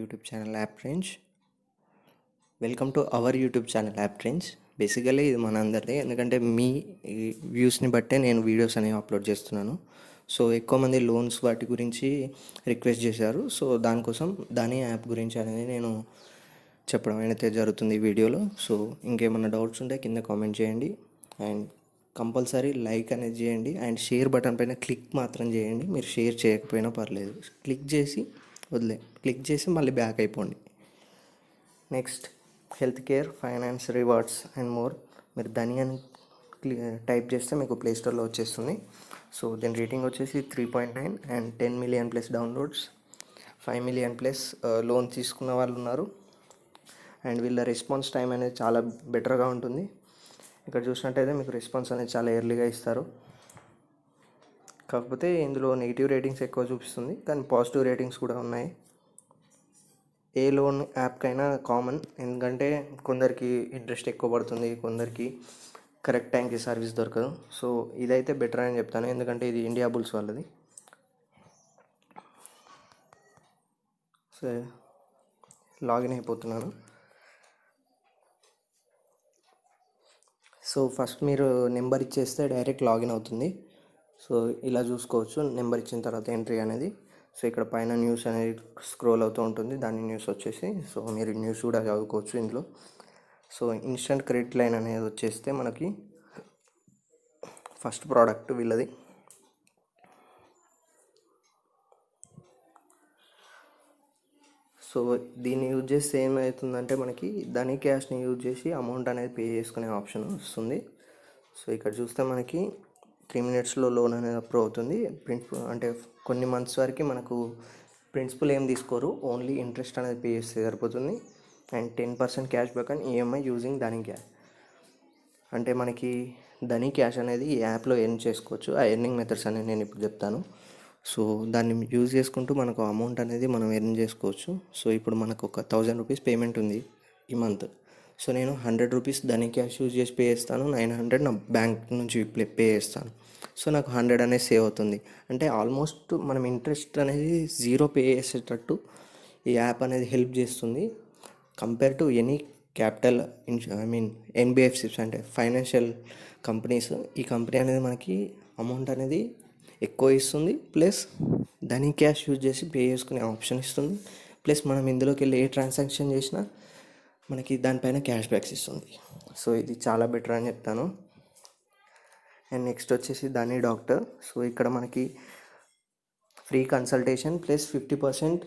YouTube channel app range. Welcome to our YouTube channel app range. Basically ఇది మన అందరిది, ఎందుకంటే మీ వ్యూస్ని బట్టే నేను వీడియోస్ అనేవి అప్లోడ్ చేస్తున్నాను. సో ఎక్కువ మంది లోన్స్ వాటి గురించి రిక్వెస్ట్ చేశారు. సో దానికోసం దాని యాప్ గురించి అనేది నేను చెప్పడం అయితే జరుగుతుంది ఈ వీడియోలో. సో ఇంకేమైనా డౌట్స్ ఉంటే కింద కామెంట్ చేయండి అండ్ కంపల్సరీ లైక్ అనేది చేయండి అండ్ షేర్ బటన్ పైన క్లిక్ మాత్రం చేయండి. మీరు షేర్ చేయకపోయినా పర్లేదు, క్లిక్ చేసి మళ్ళీ బ్యాక్ అయిపోండి. Next, health care, finance, rewards and more. మీరు ధని అని టైప్ చేస్తే మీకు ప్లే స్టోర్లో వచ్చేస్తుంది. సో దీని రేటింగ్ వచ్చేసి 3.9 and 10 million plus downloads, 5 million plus loan తీసుకున్న వాళ్ళు ఉన్నారు. అండ్ వీళ్ళ రెస్పాన్స్ టైం అనేది చాలా బెటర్గా ఉంటుంది. ఇక్కడ చూసినట్టయితే మీకు రెస్పాన్స్ అనేది చాలా ఎర్లీగా ఇస్తారు. కాకపోతే ఇందులో నెగిటివ్ రేటింగ్స్ ఎక్కువ చూపిస్తుంది, కానీ పాజిటివ్ రేటింగ్స్ కూడా ఉన్నాయి. ఏ లోన్ యాప్కైనా కామన్, ఎందుకంటే కొందరికి ఇంట్రెస్ట్ ఎక్కువ పడుతుంది, కొందరికి కరెక్ట్ టైంకి సర్వీస్ దొరకదు. సో ఇదైతే బెటర్ అని చెప్తాను, ఎందుకంటే ఇది ఇండియా బుల్స్ వాళ్ళది. సో లాగిన్ అయిపోతున్నాను. సో ఫస్ట్ మీరు నెంబర్ ఇచ్చేస్తే డైరెక్ట్ లాగిన్ అవుతుంది. సో ఇలా చూసుకోవచ్చు నెంబర్ ఇచ్చిన తర్వాత ఎంట్రీ అనేది. సో ఇక్కడ పైన న్యూస్ అనేది స్క్రోల్ అవుతూ ఉంటుంది, దాని న్యూస్ వచ్చేసి. సో మీరు న్యూస్ కూడా చదువుకోవచ్చు ఇందులో. సో ఇన్స్టెంట్ క్రెడిట్ లైన్ అనేది వచ్చేస్తే మనకి ఫస్ట్ ప్రోడక్ట్ వీళ్ళది. సో దీన్ని యూజ్ చేస్తే ఏమవుతుందంటే మనకి ధని క్యాష్ని యూజ్ చేసి అమౌంట్ అనేది పే చేసుకునే ఆప్షన్ వస్తుంది. సో ఇక్కడ చూస్తే మనకి 3 మినిట్స్లో లోన్ అనేది అప్రూవ్ అవుతుంది. అంటే కొన్ని మంత్స్ వరకు మనకు ప్రిన్సిపల్ ఏం తీసుకోరు, ఓన్లీ ఇంట్రెస్ట్ అనేది పే చేస్తే సరిపోతుంది. And 10% cash back and EMI using Dhani cash. అంటే మనకి ధని క్యాష్ అనేది ఈ యాప్లో ఎర్న్ చేసుకోవచ్చు. ఆ ఎర్నింగ్ మెథడ్స్ అనేది నేను ఇప్పుడు చెప్తాను. సో దాన్ని యూజ్ చేసుకుంటూ మనకు అమౌంట్ అనేది మనం ఎర్న్ చేసుకోవచ్చు. సో ఇప్పుడు మనకు ఒక 1000 రూపీస్ పేమెంట్ ఉంది ఈ మంత్. సో నేను 100 రూపీస్ ధని క్యాష్ యూజ్ చేసి పే చేస్తాను, 900 నా బ్యాంక్ నుంచి పే చేస్తాను. సో నాకు 100 అనేది సేవ్ అవుతుంది. అంటే ఆల్మోస్ట్ మనం ఇంట్రెస్ట్ అనేది 0 పే చేసేటట్టు ఈ యాప్ అనేది హెల్ప్ చేస్తుంది. Compare to any capital NBFCs అంటే ఫైనాన్షియల్ కంపెనీస్, ఈ కంపెనీ అనేది మనకి అమౌంట్ అనేది ఎక్కువ ఇస్తుంది, ప్లస్ ధని క్యాష్ యూజ్ చేసి పే చేసుకునే ఆప్షన్ ఇస్తుంది. ప్లస్ మనం ఇందులోకి వెళ్ళి ఏ ట్రాన్సాక్షన్ చేసినా మనకి దానిపైన క్యాష్ బ్యాక్స్ ఇస్తుంది. సో ఇది చాలా బెటర్ అని చెప్తాను. అండ్ నెక్స్ట్ వచ్చేసి ధని డాక్టర్. సో ఇక్కడ మనకి ఫ్రీ కన్సల్టేషన్ ప్లస్ 50%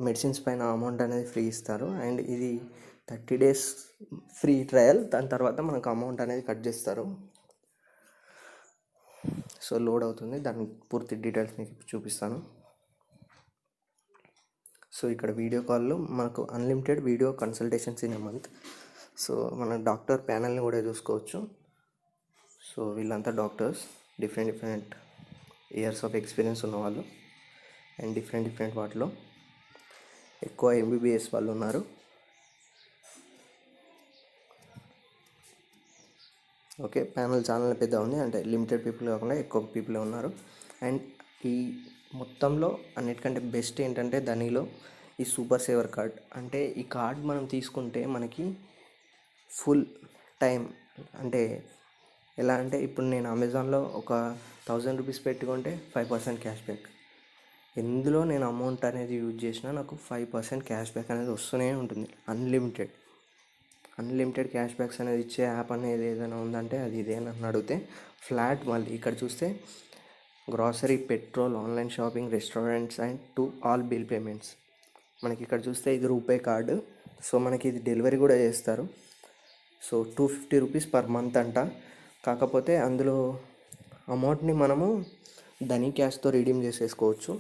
మెడిసిన్స్ పైన అమౌంట్ అనేది ఫ్రీ ఇస్తారు. అండ్ ఇది 30 days ఫ్రీ ట్రయల్, దాని తర్వాత మనకు అమౌంట్ అనేది కట్ చేస్తారు. సో లోడ్ అవుతుంది, దాని పూర్తి డీటెయిల్స్ మీకు చూపిస్తాను. సో ఇక్కడ వీడియో కాల్లో మనకు unlimited video consultations in a month. So మన డాక్టర్ ప్యానల్ని కూడా చూసుకోవచ్చు. సో వీళ్ళంతా doctors, different years of experience ఉన్నవాళ్ళు అండ్ డిఫరెంట్ వాటిలో ఎక్కువ ఎంబీబీఎస్ వాళ్ళు ఉన్నారు. ఓకే, ప్యానల్ చాలా పెద్ద ఉంది, అంటే లిమిటెడ్ పీపుల్ కాకుండా ఎక్కువ పీపుల్ ఉన్నారు. అండ్ ఈ మొత్తంలో అన్నిటికంటే బెస్ట్ ఏంటంటే ధనిలో ఈ సూపర్ సేవర్ కార్డ్. అంటే ఈ కార్డ్ మనం తీసుకుంటే మనకి ఫుల్ టైం, అంటే ఎలా అంటే ఇప్పుడు నేను అమెజాన్లో ఒక 1000 రూపీస్ పెట్టుకుంటే 5% క్యాష్ బ్యాక్. ఎందులో నేను అమౌంట్ అనేది యూజ్ చేసినా నాకు 5% క్యాష్ బ్యాక్ అనేది వస్తూనే ఉంటుంది. అన్లిమిటెడ్ క్యాష్ బ్యాక్స్ అనేది ఇచ్చే యాప్ అనేది ఏదైనా ఉందంటే అది ఇదే నన్ను అడిగితే. ఫ్లాట్ మళ్ళీ ఇక్కడ చూస్తే grocery, petrol, online shopping, restaurants and to all bill payments. మనకి ఇక్కడ చూస్తే ఇది రూపే కార్డు. సో మనకి ఇది డెలివరీ కూడా చేస్తారు. సో 250 రూపీస్ పర్ మంత్ అంట. కాకపోతే అందులో అమౌంట్ని మనము ధని క్యాష్తో రిడీమ్ చేసేసుకోవచ్చు.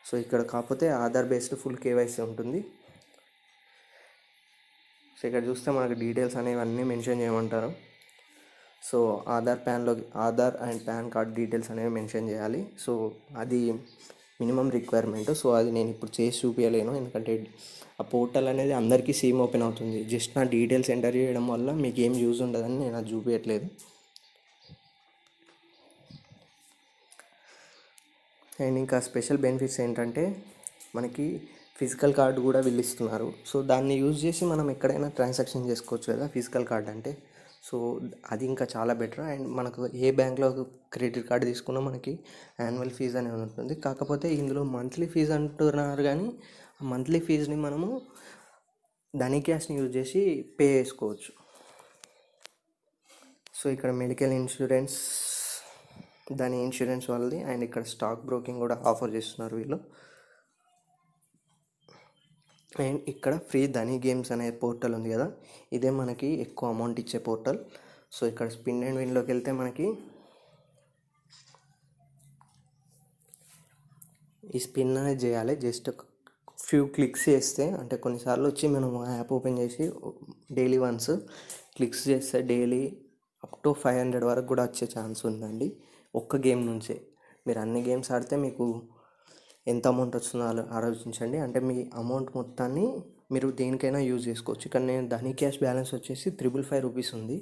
సో ఇక్కడ కాకపోతే ఆధార్ బేస్డ్ ఫుల్ కేవైసీ ఉంటుంది. సో ఇక్కడ చూస్తే మనకు డీటెయిల్స్ అనేవి అన్నీ మెన్షన్ చేయమంటారు. So Aadhaar and pan card details అనేవి మెన్షన్ చేయాలి. సో అది మినిమం రిక్వైర్మెంట్. సో అది నేను ఇప్పుడు చేసి చూపించలేను, ఎందుకంటే ఆ పోర్టల్ అనేది అందరికీ సేమ్ ఓపెన్ అవుతుంది. జస్ట్ నా డీటెయిల్స్ ఎంటర్ చేయడం వల్ల మీకు ఏం యూజ్ ఉండదని నేను అది చూపించట్లేదు. అండ్ ఇంకా స్పెషల్ బెనిఫిట్స్ ఏంటంటే మనకి ఫిజికల్ కార్డు కూడా వీళ్ళు ఇస్తున్నారు. సో దాన్ని యూజ్ చేసి మనం ఎక్కడైనా ట్రాన్సాక్షన్ చేసుకోవచ్చు కదా ఫిజికల్ కార్డ్ అంటే. సో అది ఇంకా చాలా బెటర్. అండ్ మనకు ఏ బ్యాంక్లో క్రెడిట్ కార్డు తీసుకున్నా మనకి యాన్యువల్ ఫీజు అనేది ఉంటుంది. కాకపోతే ఇందులో మంత్లీ ఫీజు అంటున్నారు, కానీ ఆ మంత్లీ ఫీజుని మనము ధనీ క్యాష్ని యూజ్ చేసి పే చేసుకోవచ్చు. సో ఇక్కడ మెడికల్ ఇన్సూరెన్స్ ధనీ ఇన్సూరెన్స్ వాళ్ళది. అండ్ ఇక్కడ స్టాక్ బ్రోకింగ్ కూడా ఆఫర్ చేస్తున్నారు వీళ్ళు. అండ్ ఇక్కడ ఫ్రీ ధనీ గేమ్స్ అనే పోర్టల్ ఉంది కదా, ఇదే మనకి ఎక్కువ అమౌంట్ ఇచ్చే పోర్టల్. సో ఇక్కడ స్పిన్ అండ్ విన్లోకి వెళ్తే మనకి ఈ స్పిన్ అనేది చేయాలి. జస్ట్ ఫ్యూ క్లిక్స్ చేస్తే, అంటే కొన్నిసార్లు వచ్చి మనం యాప్ ఓపెన్ చేసి డైలీ వన్స్ క్లిక్స్ చేస్తే డైలీ అప్ టు 500 వరకు కూడా వచ్చే ఛాన్స్ ఉందండి ఒక్క గేమ్ నుంచే. మీరు అన్ని గేమ్స్ ఆడితే మీకు ఎంత అమౌంట్ వస్తుందో ఆలోచించండి. అంటే మీ అమౌంట్ మొత్తాన్ని మీరు దేనికైనా యూజ్ చేసుకోవచ్చు. ఇక్కడ నేను ధనీ క్యాష్ బ్యాలెన్స్ వచ్చేసి 555 రూపీస్ ఉంది.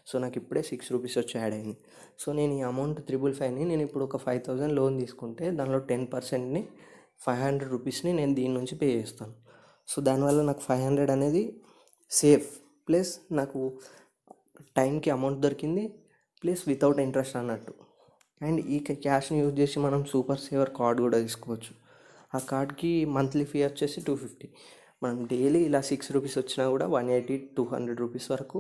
సో నాకు ఇప్పుడే 6 రూపీస్ వచ్చి యాడ్ అయింది. సో నేను ఈ అమౌంట్ 555ని నేను ఇప్పుడు ఒక 5000 లోన్ తీసుకుంటే దానిలో 10%ని 500 రూపీస్ని నేను దీని నుంచి పే చేస్తాను. సో దానివల్ల నాకు 500 అనేది సేఫ్, ప్లస్ నాకు టైంకి అమౌంట్ దొరికింది, ప్లస్ వితౌట్ ఇంట్రెస్ట్ అన్నట్టు. అండ్ ఈ క్యాష్ని యూజ్ చేసి మనం సూపర్ సేవర్ కార్డ్ కూడా తీసుకోవచ్చు. ఆ కార్డ్కి మంత్లీ ఫీ వచ్చేసి 250. మనం డైలీ ఇలా 6 రూపీస్ వచ్చినా కూడా 180-200 రూపీస్ వరకు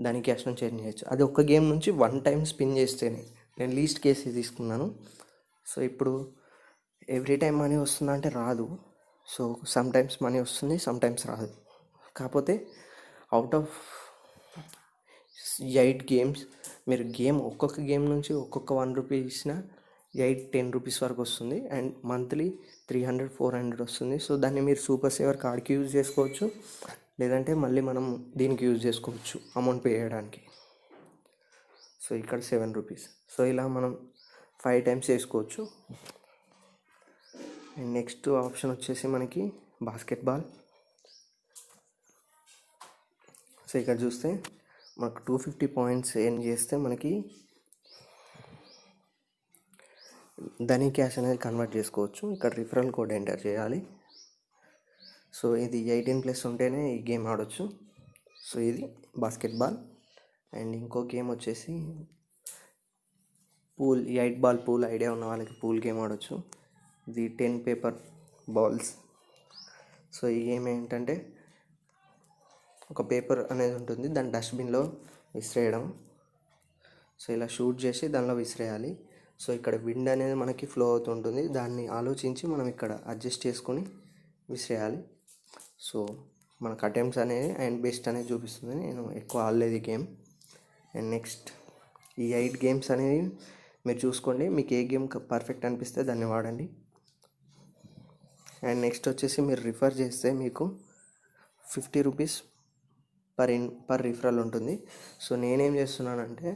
దాని క్యాష్ నుంచి ఎర్న్ చేయొచ్చు. అది ఒక్క గేమ్ నుంచి 1 టైం స్పిన్ చేస్తేనే. నేను లీస్ట్ కేసు తీసుకున్నాను. సో ఇప్పుడు ఎవ్రీ టైం మనీ వస్తుందా అంటే రాదు. సో సమ్ టైమ్స్ మనీ వస్తుంది, సమ్ టైమ్స్ రాదు. కాకపోతే అవుట్ ఆఫ్ 8 గేమ్స్ మీరు ఒక్కొక్క గేమ్ నుంచి ఒక్కొక్క 1 రూపీ ఇచ్చినా 8-10 రూపీస్ వరకు వస్తుంది. అండ్ మంత్లీ 300-400 వస్తుంది. సో దాన్ని మీరు సూపర్ సేవర్ కార్డ్కి యూజ్ చేసుకోవచ్చు, లేదంటే మళ్ళీ మనం దీనికి యూజ్ చేసుకోవచ్చు అమౌంట్ పే చేయడానికి. సో ఇక్కడ 7 రూపీస్. సో ఇలా మనం 5 టైమ్స్ చేసుకోవచ్చు. అండ్ నెక్స్ట్ ఆప్షన్ వచ్చేసి మనకి బాస్కెట్బాల్. సో ఇక్కడ చూస్తే మనకు 250 పాయింట్స్ ఎర్న్ చేస్తే మనకి ధనీ క్యాష్ అనేది కన్వర్ట్ చేసుకోవచ్చు. ఇక్కడ రిఫరల్ కోడ్ ఎంటర్ చేయాలి. సో ఇది 18+ ఉంటేనే ఈ గేమ్ ఆడవచ్చు. సో ఇది బాస్కెట్బాల్. అండ్ ఇంకో గేమ్ వచ్చేసి పూల్, 8 బాల్ పూల్ ఐడియా ఉన్న వాళ్ళకి పూల్ గేమ్ ఆడవచ్చు. ఇది 10 పేపర్ బాల్స్. సో ఈ గేమ్ ఏంటంటే ఒక పేపర్ అనేది ఉంటుంది, దాన్ని డస్ట్బిన్లో విసిరేయడం. సో ఇలా షూట్ చేసి దానిలో విసిరేయాలి. సో ఇక్కడ విండ్ అనేది మనకి ఫ్లో అవుతుంటుంది, దాన్ని ఆలోచించి మనం ఇక్కడ అడ్జస్ట్ చేసుకొని విసిరేయాలి. సో మనకు అటెంప్ట్స్ అనేది అండ్ బెస్ట్ అనేది చూపిస్తుంది. నేను ఎక్కువ ఆడలేదు ఈ గేమ్. అండ్ నెక్స్ట్ ఈ 8 గేమ్స్ అనేవి మీరు చూసుకోండి, మీకు ఏ గేమ్ పర్ఫెక్ట్ అనిపిస్తే దాన్ని వాడండి. అండ్ నెక్స్ట్ వచ్చేసి మీరు రిఫర్ చేస్తే మీకు 50 రూపీస్ పర్ రిఫరల్ ఉంటుంది. సో నేనేం చేస్తున్నానంటే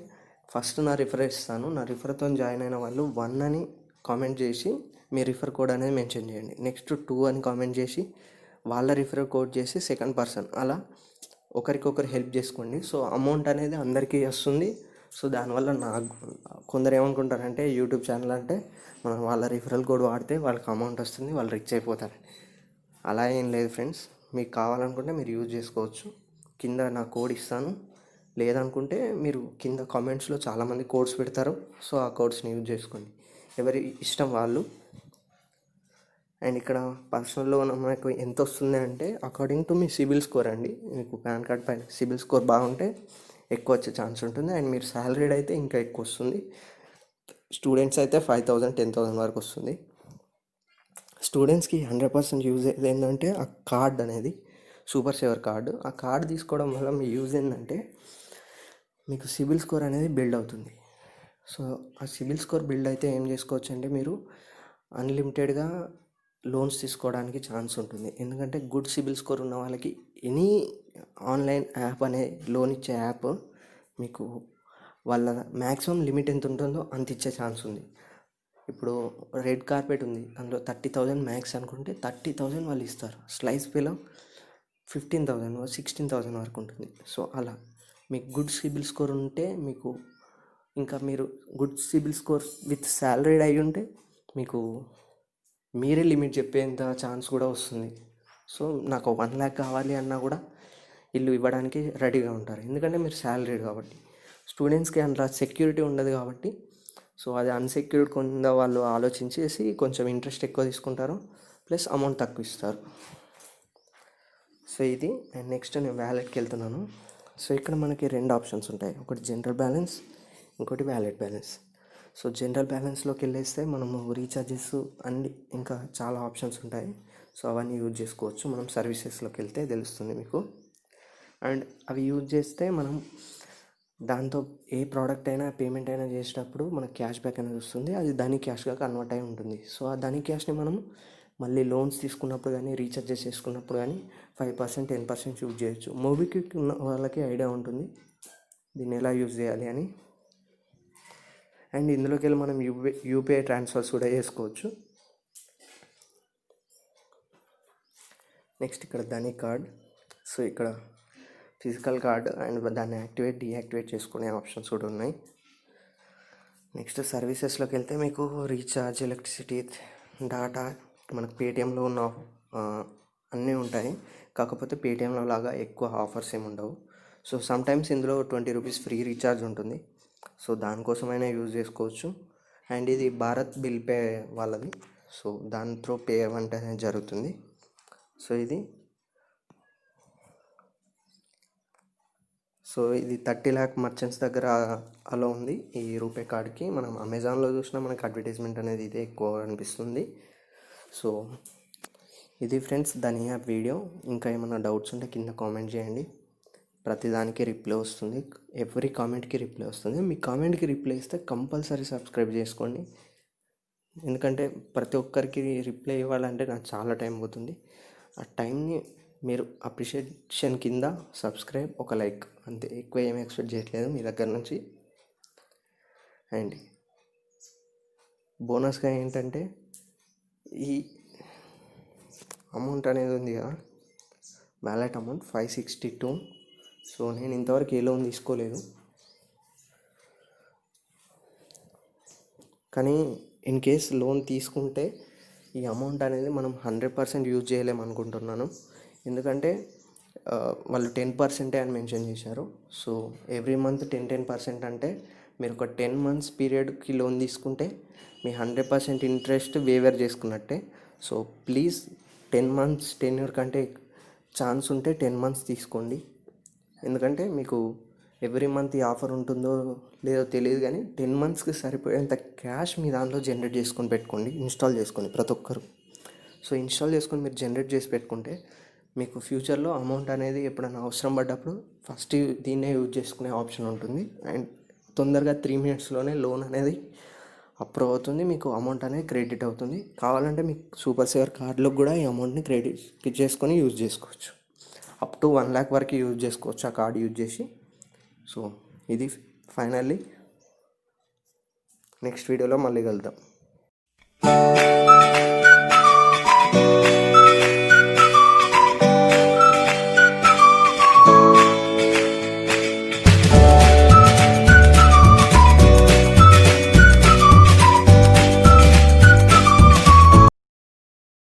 ఫస్ట్ నా రిఫర్ ఇస్తాను. నా రిఫర్తో జాయిన్ అయిన వాళ్ళు 1 అని కామెంట్ చేసి మీ రిఫర్ కోడ్ అనేది మెన్షన్ చేయండి. నెక్స్ట్ 2 అని కామెంట్ చేసి వాళ్ళ రిఫర్ కోడ్ చేసి సెకండ్ పర్సన్, అలా ఒకరికొకరు హెల్ప్ చేసుకోండి. సో అమౌంట్ అనేది అందరికీ వస్తుంది. సో దానివల్ల కొందరు ఏమనుకుంటారంటే యూట్యూబ్ ఛానల్ అంటే మనం వాళ్ళ రిఫరల్ కోడ్ వాడితే వాళ్ళకి అమౌంట్ వస్తుంది, వాళ్ళు రిచ్ అయిపోతారు. అలా ఏం లేదు ఫ్రెండ్స్, మీకు కావాలనుకుంటే మీరు యూజ్ చేసుకోవచ్చు. కింద నా కోడ్ ఇస్తాను, లేదనుకుంటే మీరు కింద కామెంట్స్లో చాలామంది కోడ్స్ పెడతారు. సో ఆ కోడ్స్ని యూజ్ చేసుకోండి, ఎవరి ఇష్టం వాళ్ళు. అండ్ ఇక్కడ పర్సనల్ లోన్ మనకు ఎంత వస్తుంది అంటే according to me CIBIL score అండి. మీకు పాన్ కార్డ్ పైన సిబిల్ స్కోర్ బాగుంటే ఎక్కువ వచ్చే ఛాన్స్ ఉంటుంది. అండ్ మీరు శాలరీడ్ అయితే ఇంకా ఎక్కువ వస్తుంది. స్టూడెంట్స్ అయితే 5000-10,000 వరకు వస్తుంది. స్టూడెంట్స్కి 100% యూజ్ అయ్యేది ఏంటంటే ఆ కార్డ్ అనేది, సూపర్ సేవర్ కార్డు. ఆ కార్డు తీసుకోవడం వల్ల మీ యూజ్ ఏంటంటే మీకు సిబిల్ స్కోర్ అనేది బిల్డ్ అవుతుంది. సో ఆ సిబిల్ స్కోర్ బిల్డ్ అయితే ఏం చేసుకోవచ్చు అంటే మీరు అన్లిమిటెడ్గా లోన్స్ తీసుకోవడానికి ఛాన్స్ ఉంటుంది. ఎందుకంటే గుడ్ సిబిల్ స్కోర్ ఉన్న వాళ్ళకి ఎనీ ఆన్లైన్ యాప్ అనే లోన్ ఇచ్చే యాప్ మీకు వాళ్ళ మ్యాక్సిమం లిమిట్ ఎంత ఉంటుందో అంత ఇచ్చే ఛాన్స్ ఉంది. ఇప్పుడు రెడ్ కార్పెట్ ఉంది, అందులో 30,000 మ్యాక్స్ అనుకుంటే 30,000 వాళ్ళు ఇస్తారు. స్లైస్ పేలో 15,000-16,000 వరకు ఉంటుంది. సో అలా మీకు గుడ్ సిబిల్ స్కోర్ ఉంటే మీకు, ఇంకా మీరు good CIBIL score with salaried అయి ఉంటే మీకు మీరే లిమిట్ చెప్పేంత ఛాన్స్ కూడా వస్తుంది. సో నాకు 1 lakh కావాలి అన్నా కూడా ఇల్లు ఇవ్వడానికి రెడీగా ఉంటారు, ఎందుకంటే మీరు శాలరీడ్ కాబట్టి. స్టూడెంట్స్కి అంత సెక్యూరిటీ ఉండదు కాబట్టి, సో అది అన్సెక్యూర్డ్ కింద వాళ్ళు ఆలోచించేసి కొంచెం ఇంట్రెస్ట్ ఎక్కువ తీసుకుంటారు, ప్లస్ అమౌంట్ తక్కువ ఇస్తారు. సో ఇది. అండ్ నెక్స్ట్ నేను వ్యాలెట్కి వెళ్తున్నాను. సో ఇక్కడ మనకి 2 ఆప్షన్స్ ఉంటాయి, ఒకటి జనరల్ బ్యాలెన్స్, ఇంకోటి వ్యాలెట్ బ్యాలెన్స్. సో జనరల్ బ్యాలెన్స్లోకి వెళ్ళేస్తే మనము రీఛార్జెస్ అన్ని ఇంకా చాలా ఆప్షన్స్ ఉంటాయి. సో అవన్నీ యూజ్ చేసుకోవచ్చు. మనం సర్వీసెస్లోకి వెళ్తే తెలుస్తుంది మీకు. అండ్ అవి యూజ్ చేస్తే మనం దాంతో ఏ ప్రోడక్ట్ అయినా పేమెంట్ అయినా చేసేటప్పుడు మనకు క్యాష్ బ్యాక్ అనేది వస్తుంది, అది దాని క్యాష్గా కన్వర్ట్ అయి ఉంటుంది. సో ఆ దాని క్యాష్ని మనం మళ్ళీ లోన్స్ తీసుకున్నప్పుడు కానీ రీఛార్జెస్ చేసుకున్నప్పుడు కానీ 5%, 10% యూజ్ చేయొచ్చు. మోబిక్విక్ ఉన్న వాళ్ళకి ఐడియా ఉంటుంది దీన్ని ఎలా యూజ్ చేయాలి అని. అండ్ ఇందులోకి వెళ్ళి మనం యూపీఐ ట్రాన్స్ఫర్స్ కూడా చేసుకోవచ్చు. నెక్స్ట్ ఇక్కడ ధనీ కార్డ్. సో ఇక్కడ ఫిజికల్ కార్డ్ అండ్ దాన్ని యాక్టివేట్ డీయాక్టివేట్ చేసుకునే ఆప్షన్స్ కూడా ఉన్నాయి. నెక్స్ట్ సర్వీసెస్లోకి వెళ్తే మీకు రీఛార్జ్, ఎలక్ట్రిసిటీ, డాటా మనకు పేటిఎంలో ఉన్న అన్నీ ఉంటాయి. కాకపోతే పేటిఎంలో లాగా ఎక్కువ ఆఫర్స్ ఏమి ఉండవు. సో సమ్టైమ్స్ ఇందులో 20 రూపీస్ ఫ్రీ రీఛార్జ్ ఉంటుంది. సో దానికోసమైనా యూజ్ చేసుకోవచ్చు. అండ్ ఇది భారత్ బిల్ పే వాళ్ళది. సో దాని త్రూ పే అవ్వంటే అనేది జరుగుతుంది. సో ఇది 30 lakh మర్చెంట్స్ దగ్గర అలా ఉంది ఈ రూపే కార్డ్కి. మనం అమెజాన్లో చూసినా మనకు అడ్వర్టైజ్మెంట్ అనేది ఇదే ఎక్కువ అనిపిస్తుంది. సో ఇది ఫ్రెండ్స్ దాని యాప్ వీడియో. ఇంకా ఏమైనా డౌట్స్ ఉంటే కింద కామెంట్ చేయండి, ప్రతిదానికి రిప్లై వస్తుంది, ఎవ్రీ కామెంట్కి రిప్లై వస్తుంది. మీ కామెంట్కి రిప్లై ఇస్తే కంపల్సరీ సబ్స్క్రైబ్ చేసుకోండి, ఎందుకంటే ప్రతి ఒక్కరికి రిప్లై ఇవ్వాలంటే నాకు చాలా టైం పోతుంది. ఆ టైంని మీరు అప్రిషియేషన్ కింద సబ్స్క్రైబ్, ఒక లైక్, అంతే, ఎక్కువ ఏమి ఎక్స్పెక్ట్ చేయట్లేదు మీ దగ్గర నుంచి. అండ్ బోనస్గా ఏంటంటే ఈ అమౌంట్ అనేది ఉంది కదా, వ్యాలెట్ అమౌంట్ 562. సో నేను ఇంతవరకు ఏ లోన్ తీసుకోలేదు, కానీ ఇన్ కేస్ లోన్ తీసుకుంటే ఈ అమౌంట్ అనేది మనం 100% యూజ్ చేయలేము అనుకుంటున్నాను. ఎందుకంటే వాళ్ళు 10% అని మెన్షన్ చేశారు. సో ఎవ్రీ మంత్ 10% అంటే మీరు ఒక 10 months పీరియడ్కి లోన్ తీసుకుంటే మీ 100% ఇంట్రెస్ట్ వేవర్ చేసుకున్నట్టే. సో ప్లీజ్ 10 months టెన్యూర్ కంటే ఛాన్స్ ఉంటే 10 months తీసుకోండి, ఎందుకంటే మీకు ఎవ్రీ మంత్ ఈ ఆఫర్ ఉంటుందో లేదో తెలియదు, కానీ 10 monthsకి సరిపోయేంత క్యాష్ మీ దాంట్లో జనరేట్ చేసుకొని పెట్టుకోండి, ఇన్స్టాల్ చేసుకొని ప్రతి ఒక్కరు. సో ఇన్స్టాల్ చేసుకొని మీరు జనరేట్ చేసి పెట్టుకుంటే మీకు ఫ్యూచర్లో అమౌంట్ అనేది ఎప్పుడైనా అవసరం పడ్డప్పుడు ఫస్ట్ దీన్నే యూజ్ చేసుకునే ఆప్షన్ ఉంటుంది. అండ్ తొందరగా 3 minutesలోనే లోన్ అనేది అప్రూవ్ అవుతుంది, మీకు అమౌంట్ అనేది క్రెడిట్ అవుతుంది. కావాలంటే మీకు సూపర్ సేవర్ కార్డులో కూడా ఈ అమౌంట్ని క్రెడిట్ చేసుకొని యూజ్ చేసుకోవచ్చు. అప్ టు 1 lakh వరకు యూజ్ చేసుకోవచ్చు ఆ కార్డు యూజ్ చేసి. సో ఇది ఫైనల్లీ నెక్స్ట్ వీడియోలో మళ్ళీ కలుద్దాం.